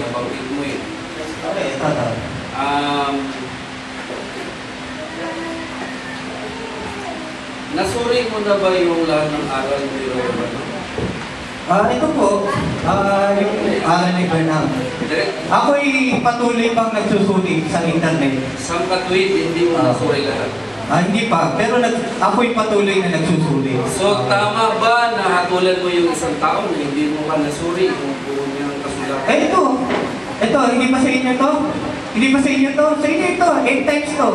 nabanggit mo eh. Okay, ito. Nasuri mo na ba yung lahat ng aral ni Romano? Ito po, yung aral ni Bernam. Ako'y patuloy pang nagsusuri sa internet. Sa katwid, hindi mo nasuri lahat? Hindi pa, pero ako'y patuloy na nagsusuri. So, tama ba na hatulan mo yung isang tao na hindi mo pa nasuri yung buo niyang kasulatan? Ito, hindi pa sa inyo to? Hindi pa sa inyo to? Sa inyo ito, 8 times to.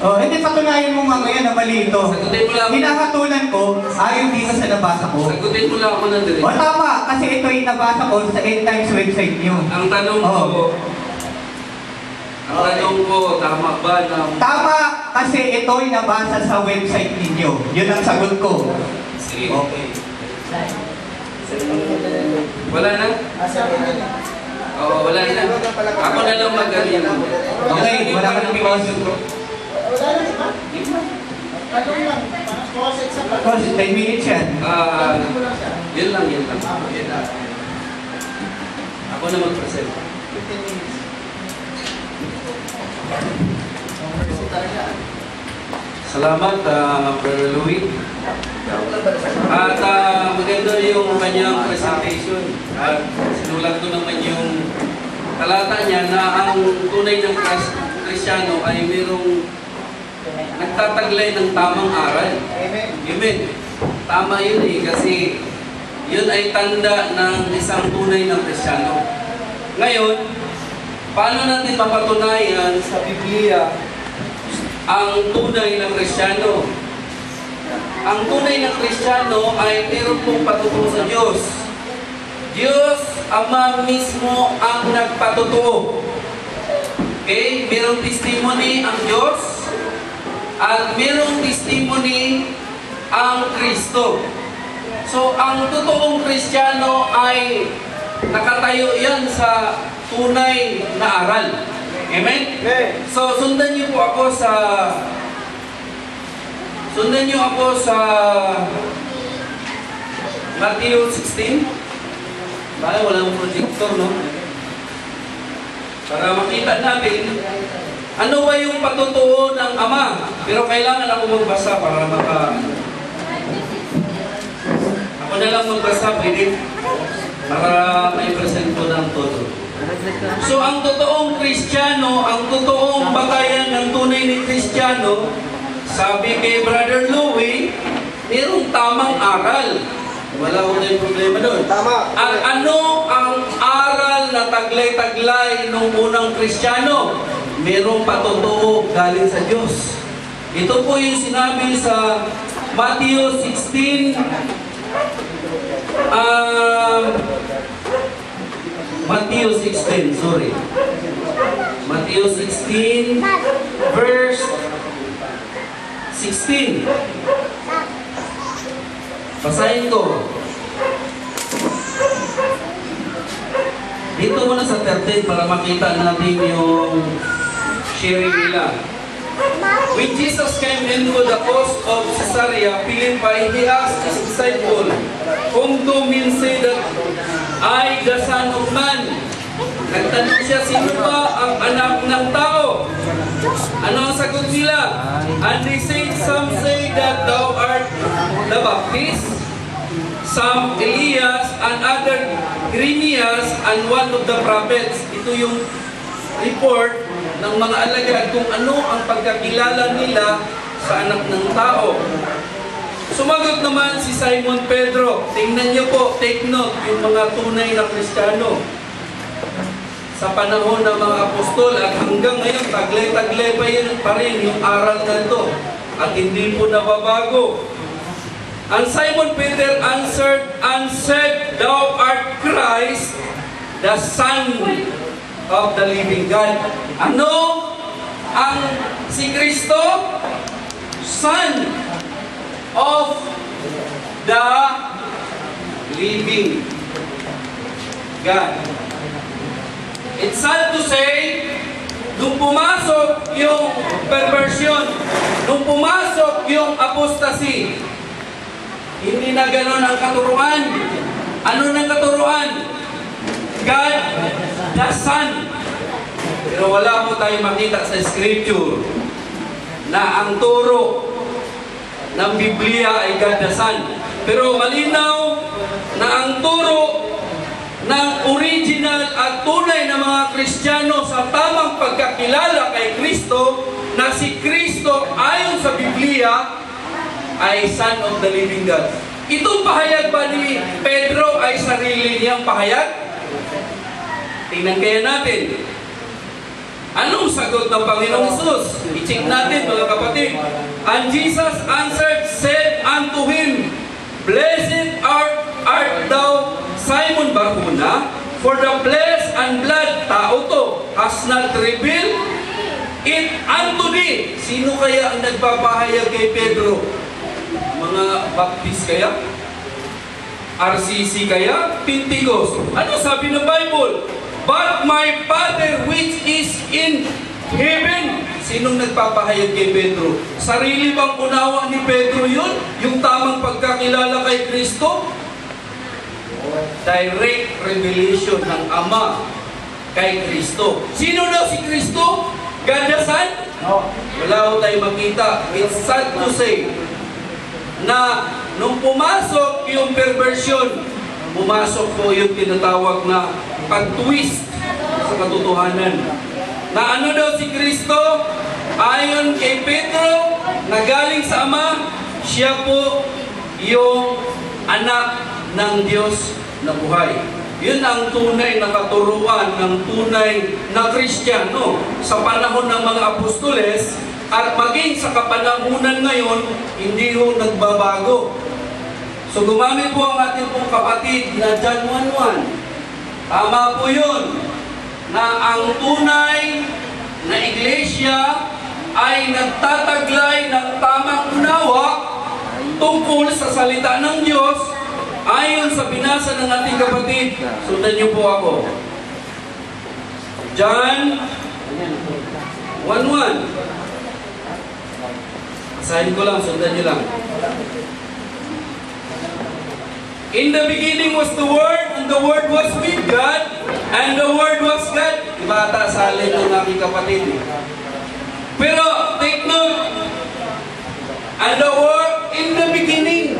Hindi patunayan mo nga ngayon na mali ito. Sagutin mo lang. Hinahatulan ko, ayaw dito sa nabasa ko. Sagutin mo lang ako ng direct. Tama, kasi ito yung nabasa ko sa 8 times website niyo. Ang tanong ko, tama ba na... Tama, kasi ito yung nabasa sa website ninyo. Yun ang sagot ko. Sige. Okay. Wala na? Oo, wala na. Ako na lang mag-alin. Okay, wala ka ng because. Wala na, di ba? Tanong lang. Because 10 minutes yan. Yun lang. Ako na mag-present. 15 minutes. Salamat, Brother Louie. At maganda yung kanyang presentation. At sinulat ko naman yung talata niya na ang tunay ng Kristiyano ay mayroong nagtataglay ng tamang aral. Amen. Amen. Tama yun eh, kasi yun ay tanda ng isang tunay ng Kristiyano. Ngayon, paano natin mapatunayan sa Biblia ang tunay na Kristiyano? Ang tunay na Kristiyano ay meron pong patutuo sa Diyos. Diyos Ama mismo ang nagpatutuo. Okay? Merong testimony ang Diyos at merong testimony ang Kristo. So, ang totoong Kristiyano ay nakatayo yan sa tunay na aral. Amen? So, sundan niyo ako sa Matthew 16. Baka walang projector, no? Para makita natin ano ba yung patutuo ng Ama. Pero kailangan ako magbasa para ako na lang magbasa, pwede? Para may present ko ng todo. So, ang totoong Kristiyano, ang totoong batayan ng tunay ni Kristiyano, sabi kay Brother Louie, mayroong tamang aral. Wala ko na yung problema doon. Tama. At ano ang aral na taglay-taglay ng unang Kristiyano? Mayroong patutuo galing sa Diyos. Ito po yung sinabi sa Matthew 16, Matthew 16, verse 16. Basahin ko. Dito muna sa 13 para makita natin yung sharing nila. When Jesus came into the coast of Caesarea Philippi, He asked His disciple, "Whom do men say that I, the Son of Man?" Nagtanong siya, sino ba ang anak ng tao? Ano ang sagot nila? And they say, some say that thou art the Baptist, some Elias, and other Jeremias, and one of the prophets. Ito yung report ng mga alagad kung ano ang pagkakilala nila sa anak ng tao. Sumagot naman si Simon Pedro. Tingnan niyo po, take note, yung mga tunay na Kristiyano. Sa panahon ng mga apostol at hanggang ngayon, taglay-taglay pa rin yung aral na ito. At hindi po nababago. And Simon Peter answered and said, "Thou art Christ, the Son of the living God." Ano ang si Kristo? Son of the living God. It's sad to say, nung pumasok yung perversion, nung pumasok yung apostasy, hindi na gano'n ang katuruan. Ano ng katuruan? God the Son. Pero wala mo tayo makita sa Scripture na ang turo ng Biblia ay God the Son. Pero malinaw na ang turo ng original at tunay na mga Kristiyano sa tamang pagkakilala kay Kristo na si Kristo ayon sa Biblia ay Son of the Living God. Itong pahayag ba ni Pedro ay sarili niyang pahayag? Tingnan kaya natin. Anong sagot ng Panginoong Hesus? I-check natin mga kapatid. And Jesus answered, said unto him, Blessed art thou, Simon Barjona, for the flesh and blood, tao to, has not revealed it unto thee. Sino kaya ang nagpapahayag kay Pedro? Mga Baptist kaya? RCC kaya? Pentecost? Ano sabi ng Bible? But my Father which is in heaven. Sinong nagpapahayag kay Pedro? Sarili bang unawa ni Pedro yun? Yung tamang pagkakilala kay Kristo? Direct revelation ng Ama kay Kristo. Sino daw si Kristo? God the Son? Wala ko tayo makita. It's sad to say na nung pumasok yung perversion, pumasok po yung tinatawag na pag-twist sa katotohanan. Na ano daw si Kristo? Ayon kay Pedro, na galing sa Ama, siya po yung anak ng Diyos na buhay. Yun ang tunay na katuruan ng tunay na Kristiyano sa panahon ng mga apostoles at maging sa kapanahunan ngayon, hindi ho nagbabago. So gumamit po ang ating pong kapatid na John 1:1. Tama po yun, na ang tunay na iglesia ay nagtataglay ng tamang unawa tungkol sa salita ng Diyos ayon sa binasa ng ating kapatid. Sundan niyo po ako. John 1:1. Basahin ko lang, sundan niyo lang. In the beginning was the Word, and the Word was with God, and the Word was God. Bata sa alin ng aking kapatid. Pero, take note, and the Word in the beginning.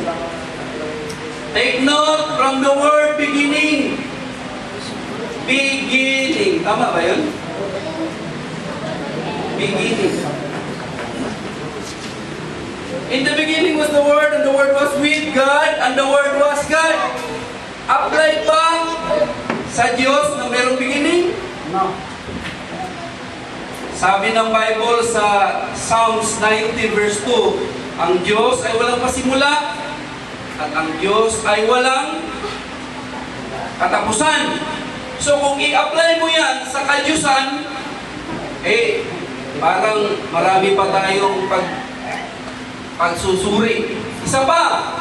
Take note from the word beginning. Beginning. Tama ba yun? Beginning. In the beginning was the Word, and the Word was with God, and the Word was God. Apply ba sa Diyos na mayroong beginning? No. Sabi ng Bible sa Psalms 90 verse 2, ang Diyos ay walang pasimula, at ang Diyos ay walang katapusan. So kung i-apply mo yan sa kadyusan, parang marami pa tayong pagsusuri. Isa pa,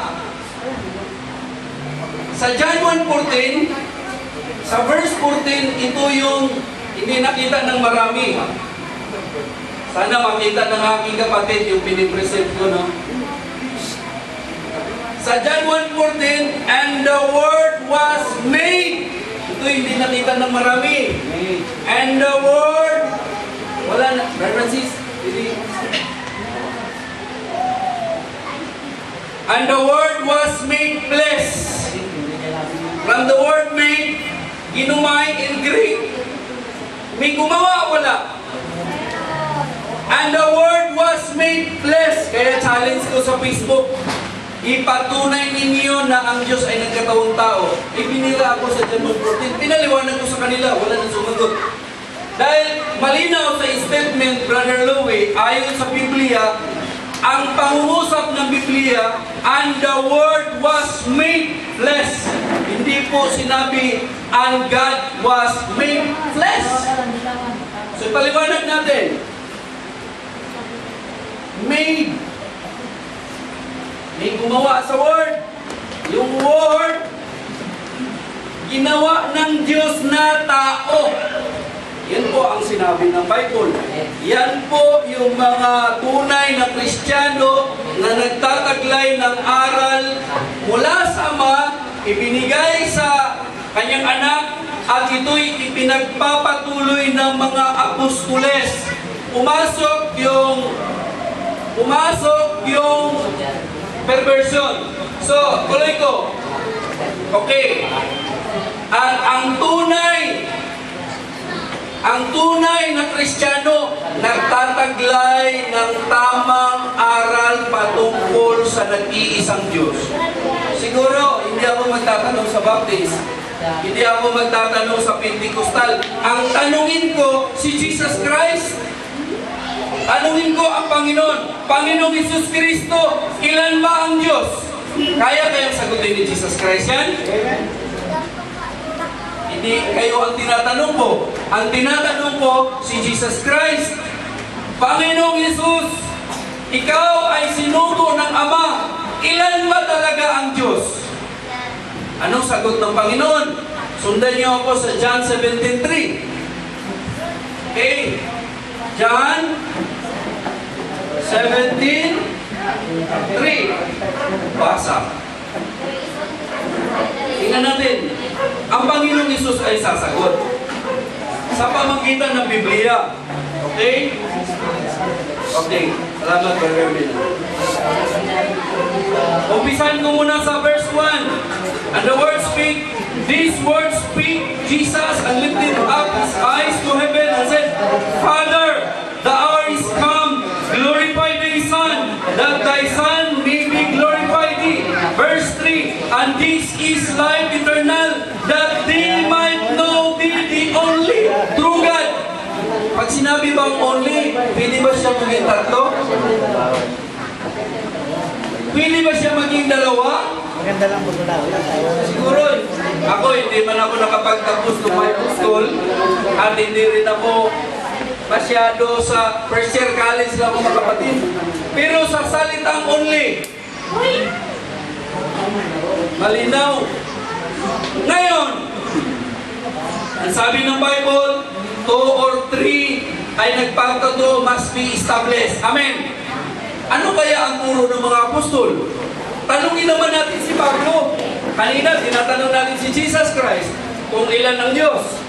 sa John 1:14, sa verse 14, ito yung hindi nakita ng marami. Sana makita ng aking kapatid yung pinipresent ko, no? Sa John 1:14, and the Word was made. Ito hindi nakita ng marami. And the Word, wala na, Francis, hindi. And the Word was made flesh. From the word made, ginumay in Greek. May gumawa, wala. And the Word was made flesh. Kaya challenge ko sa Facebook, ipatunay ninyo na ang Diyos ay nagkatawang tao. Ibinira ako sa John 1:14. Pinaliwanag ko sa kanila, wala nang sumagot. Dahil malinaw sa statement, Brother Louie, ayon sa Biblia, ang pangungusap ng Biblia, and the Word was made flesh. Hindi po sinabi, and God was made flesh. So, paliwanag natin. Made. May gumawa sa Word. Yung Word, ginawa ng Diyos na tao. Yan po ang sinabi ng Bible. Yan po yung mga tunay na Kristiyano na nagtataglay ng aral mula sa Ama, ibinigay sa kanyang anak, at ito'y ipinagpapatuloy ng mga apostoles. Pumasok yung perversion. So, tuloy ko. Okay. At ang tunay na Kristiyano nagtataglay ng tamang aral patungkol sa nag-iisang Diyos. Siguro, hindi ako magtatanong sa Baptist. Hindi ako magtatanong sa Pentecostal. Ang tanungin ko, si Jesus Christ. Tanungin ko ang Panginoon. Panginoong Hesus Kristo, ilan ba ang Diyos? Kaya kayong sagutin ni Jesus Christ yan? Hindi kayo ang tinatanong ko. Ang tinatanong ko, si Jesus Christ. Panginoong Hesus, ikaw ay sinugo ng Ama. Ilan ba talaga ang Diyos? Anong sagot ng Panginoon? Sundan niyo ako sa John 17:3. Okay? John 17:3. Basa. Tingnan natin. Ang Panginoong Hesus ay sasagot sa pamamagitan ng Biblia. Okay? Okay. Salamat, Brother Will. Umpisan ko muna sa verse 1. And the words speak, these words speak, Jesus, and lifted up his eyes to heaven and said, Father, the hour is come, glorify thy Son, that thy Son may be glorified thee. Verse 3, and this is life eternal, that they might know thee, the only true God. Pag sinabi bang only, pwede ba siya maging tatlo? Pwede ba siya maging dalawa? Maganda lang po na. Siguro, ako hindi man ako nakapagtapos ng Bible school at hindi rin ako masyado sa first year college lang ako mga kapatid. Pero sa salitang only, malinaw. Ngayon, ang sabi ng Bible, 2 or 3 ay nagpapatuto must be established. Amen. Ano kaya ang turo ng mga apostol? Tanungin naman natin si Pablo. Kanina, tinatanong natin si Jesus Christ kung ilan ang Diyos.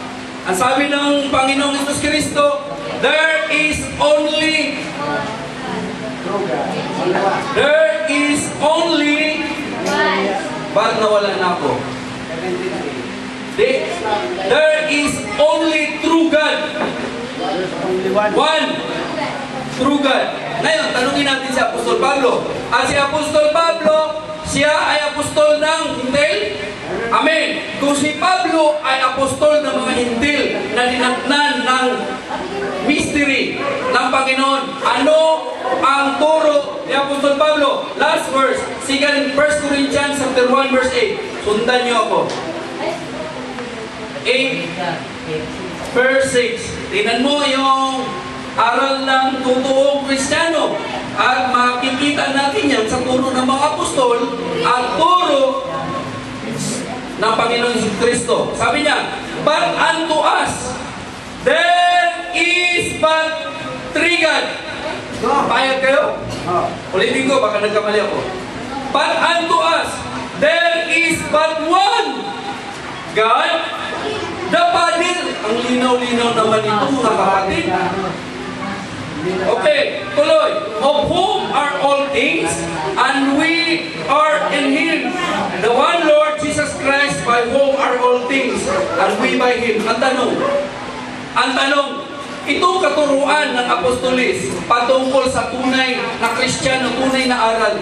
Ang sabi ng Panginoong Hesus Kristo, there is only bakit nawala na ako? There is only true God. One true God. Ngayon, tanungin natin si Apostol Pablo. Si Apostol Pablo, siya ay apostol ng Hintil? Amen. Kung si Pablo ay apostol ng mga Hintil na dinatnan ng mystery ng Panginoon, ano ang turo ni Apostol Pablo? Last verse, 1 Corinthians 1 verse 8. Sundan niyo ako. 8 verse 6. Tingnan mo yung aral ng totoong Kristiyano. At makikita natin yan sa turo ng mga apostol at turo ng Panginoon Kristo. Sabi niya, but unto us, there is but three God. Payag kayo? Ulitin ko, baka nagkamali ako. But unto us, there is but one God, the Father. Ang linaw-linaw naman ito, mga kapatid. Okay, tuloy. Of whom are all things, and we are in Him. The one Lord Jesus Christ, by whom are all things, and we by Him. Ang tanong, itong katuruan ng apostolis patungkol sa tunay na Kristiyano, tunay na aral.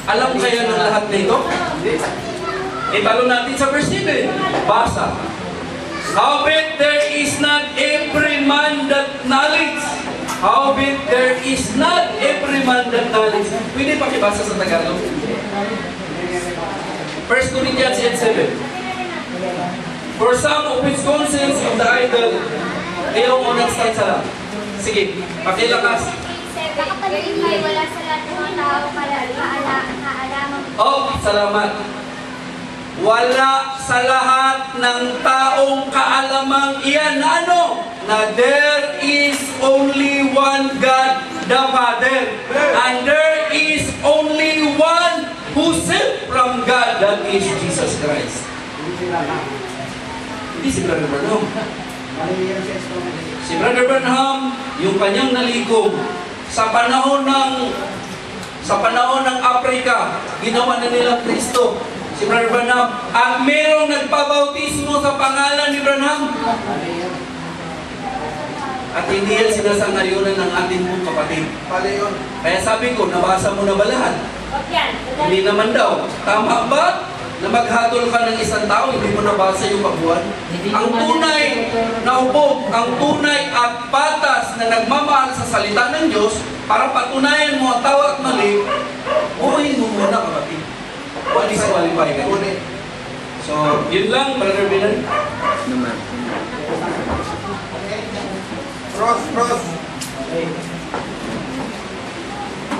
Alam kaya ng lahat nito? Italo natin sa verse 7. Basa. Howbeit there is not every man that knowledge. Howbeit there is not every man that knowledge. Pwede pakibasa sa Tagalog. 1 Corinthians 8:7. For some of his conscience of the idol, iyong unang stanza lang. Sige, pakilakas. Kapalagay wala sa lahat ng mga tao kaalaman. Oh, salamat. Wala sa lahat ng taong kaalamang iyan na ano? Na there is only one God, the Father. And there is only one who sent from God, that is Jesus Christ. Hindi si Brother Branham. Mali yan siya ito. Si Brother Branham, yung kanyang nalikom sa panahon ng Africa, ginawa na nilang Kristo. Si Brother Branham, at merong nagpabautismo sa pangalan ni Branham. At hindi yan sinasangayunan ng ating pong kapatid. Mali yun. Kaya sabi ko, nabasa mo na ba lahat? Yan. Hindi naman daw. Tama ba na maghatol ka ng isang tao, hindi mo nabasa yung kabuuan? Ang tunay na hubog, ang tunay at patas na nagmamahal sa salita ng Diyos, para patunayan mo ang tao at mali, buuin mo muna, kapatid. Huwag disqualify ka. So, yun lang, Brother Bilan. Cross. Okay.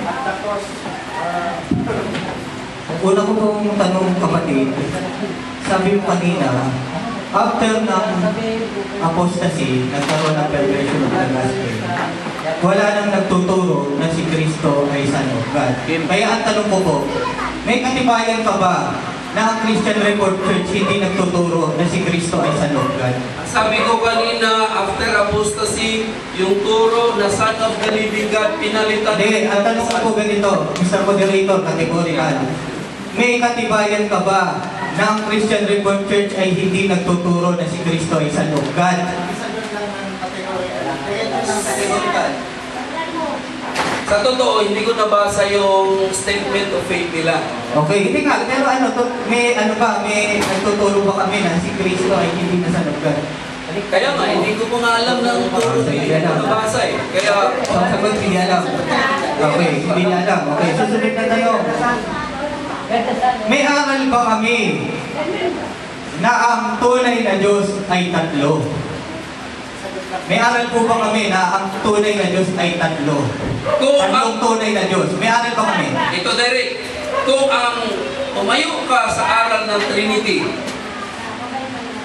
At tapos, Una ko pong tanong, kapatid, sabi mo kanina, after ng apostasy, nagkaroon ng perversion of the gospel, wala nang nagtuturo na si Kristo ay Son of God. Kaya ang tanong ko po, may katibayan ka ba na ang Christian Reformed Church hindi nagtuturo na si Kristo ay Son of God? Sabi ko kanina, after apostasy, yung turo na Son of the Living God, pinalitan. Hindi, ang tanong ko po ganito, Mr. Moderator, categorical. May katibayan ka ba na ang Christian Reformed Church ay hindi nagtuturo na si Kristo ay Son of God? isa doon lang ng kategorya. Categorical. Sa totoo, hindi ko nabasa yung statement of faith nila. Okay, hindi nga, pero may nagtuturo ba kami na si Kristo ay hindi na Son of God? Kaya nga, hindi ko pa nga alam ng turo nila. Hindi ko nabasa eh. Kaya, Ang sagot, hindi alam. Okay, hindi niya alam. Okay, susunod na tanong. May aral ba kami na ang tunay na Diyos ay tatlo? May aral po ba kami na ang tunay na Diyos ay tatlo? Tatlong tunay na Diyos. May aral ba kami? ito direct, kung ang umayo ka sa aral ng Trinity,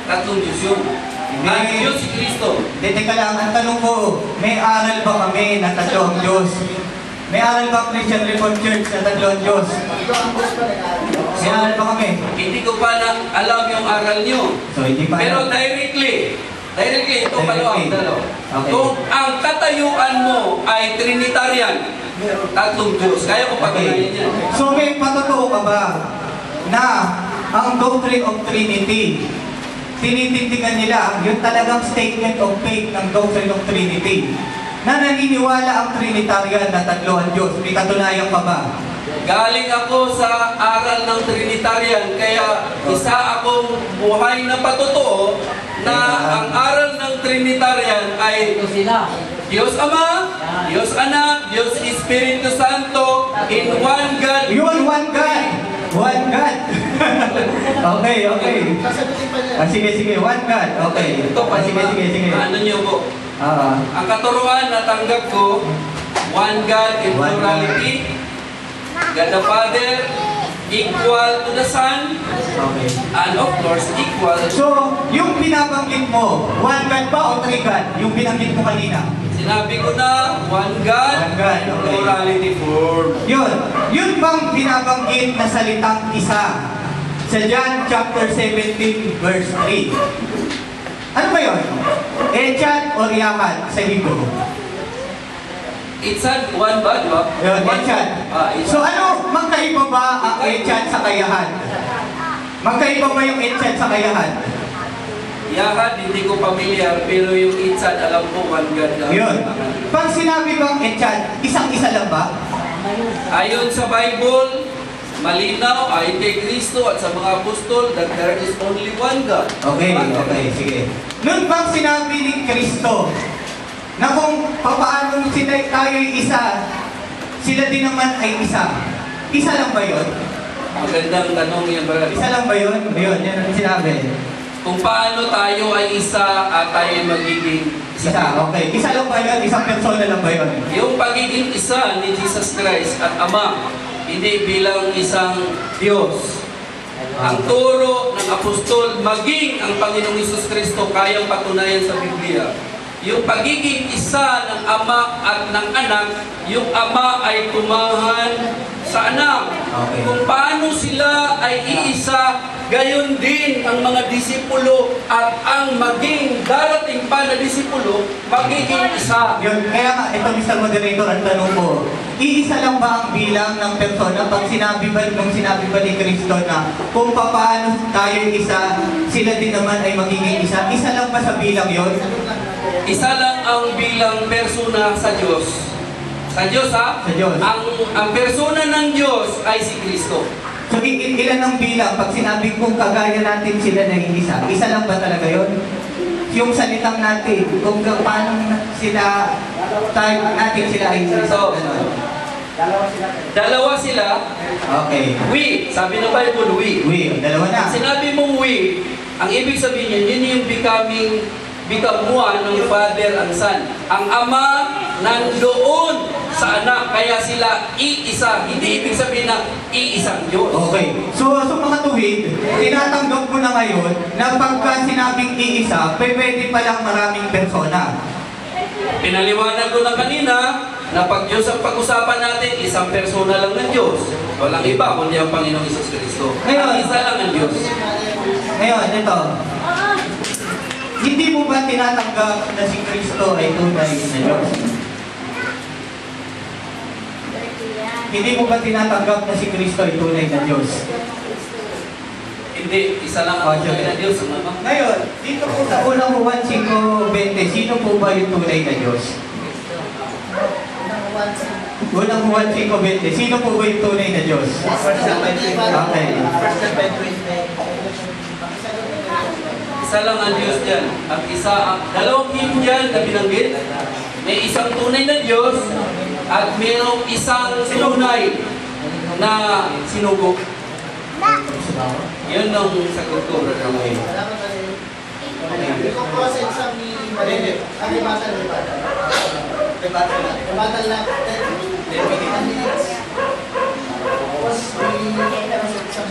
tatlong Diyos yun. Ang Diyos si Kristo. Teka lang, ang tanong ko, may aral ba kami na tatlo ang Diyos? May aral ba ang Christian Reformed Church na tatlo ang Diyos? Ito ang gusto na May aral ba kami? Hindi ko pa na alam yung aral nyo. So, hindi pa Pero alam. directly, ito dalawa. Okay. Kung ang katayuan mo ay Trinitarian, tatlong Diyos, kaya ko patunayan yan. So may patotoo ka ba na ang doctrine of Trinity, tinitindigan nila yung talagang statement of faith ng doctrine of Trinity, na naniniwala ang Trinitarian na tatlo ang Diyos? May katunayan ka ba? Galing ako sa aral ng Trinitarian, kaya isa akong buhay na patotoo na ang aral ng Trinitarian ay Diyos Ama, Diyos Anak, Diyos Espiritu Santo, in one God. Yun, one God! One God! Okay. Sasagutin pa niya. Sige, one God. Okay. Ito pa, Sige. ano nyo po? Ah, Ang katuruan na tanggap ko, one God in One plurality, God the Father, equal to the Son, okay. and of course, equal. So, yung binabanggit mo, one God ba o three God? Yung binanggit mo kanina. Sinabi ko na, one God, One God, in okay. plurality form. Yun bang binabanggit na salitang isa sa John chapter 17 verse 3? Ano ba yun? Echad o Yahad sa Hebrew? It's a one ba, di ba? Yun, Echad. It's So ano, magkaiba ba ang Echad sa Yahad? Magkaiba ba yung Echad sa Yahad? Yahad, hindi ko familiar, pero yung Itzad, alam ko, one God lang. Yun. Pag sinabi bang Echad, isang-isa lang ba? Ayon sa Bible, malinaw, ayon kay Kristo at sa mga apostol, that there is only one God. Okay, sige. Noon bang sinabi ni Kristo na kung papaano sila tayo'y isa, sila din naman ay isa? Isa lang ba yun? Magandang tanong yan, brother. Isa lang ba yun? Yun, yan ang sinabi. Kung paano tayo ay isa at tayo ay magiging Isa, okay. Isa lang ba yun? Isang persona lang ba yun? Yung pagiging isa ni Jesus Christ at Ama, hindi bilang isang Diyos. Ang turo ng apostol, maging ang Panginoong Hesus Kristo, kayang patunayan sa Biblia. Yung pagiging isa ng Ama at ng Anak, yung Ama ay tumahan sa Anak. Okay. Kung paano sila ay iisa gayon din ang mga disipulo at ang maging darating pa na disipulo, magiging isa. Yun, kaya nga, ito Mr. Moderator, ang tanong ko, iisa lang ba ang bilang ng persona pag sinabi ba, nung sinabi ba ni Cristo na kung paano tayo isa, sila din naman ay magiging isa? Isa lang ba sa bilang yon? Isa lang ang bilang persona sa Diyos. Sa Diyos ha? Sa Diyos. Ang persona ng Diyos ay si Kristo. So, ilan ang bilang pag sinabi kong kagaya natin sila na isa? Isa lang ba talaga yon? Yung salitang natin, kung paano sila, tayo natin sila ay isa. So, Ganun. dalawa sila. Okay. We, sabi ng Bible, we. Dalawa na. Sinabi mong we, ang ibig sabihin yun yung become one ng Father and Son. Ang Ama nandoon sa Anak, kaya sila iisa. Hindi ibig sabihin na iisang Diyos. Okay. So mga tuwid, tinatanggap mo na ngayon na pagka sinabing iisa, pwede palang maraming persona. Pinaliwanag ko na kanina na pag Diyos ang pag-usapan natin, isang persona lang ng Diyos. Walang iba, kundi ang Panginoong Hesus Kristo. Ang isa lang ang Diyos. Ngayon, ito. Hindi mo ba tinatanggap na si Kristo ay tunay na Diyos? Hindi mo ba tinatanggap na si Kristo ay tunay na Diyos? Hindi, isa lang ang tunay na Diyos. Ngayon, dito po sa unang Juan 5:20, sino po ba yung tunay na Diyos? Unang Juan 5:20, sino po ba yung tunay na Diyos? Okay. Isa lang ang Diyos dyan. At dalawang hymn dyan na binanggit. May isang tunay na Diyos at mayroong isang tunay na sinugo. Yun ang sagot ko, Brother May. Hindi ko po sa exam ni Marinit. Ang ibatal na. Ibatal na. 10 minutes. Tapos, may exam.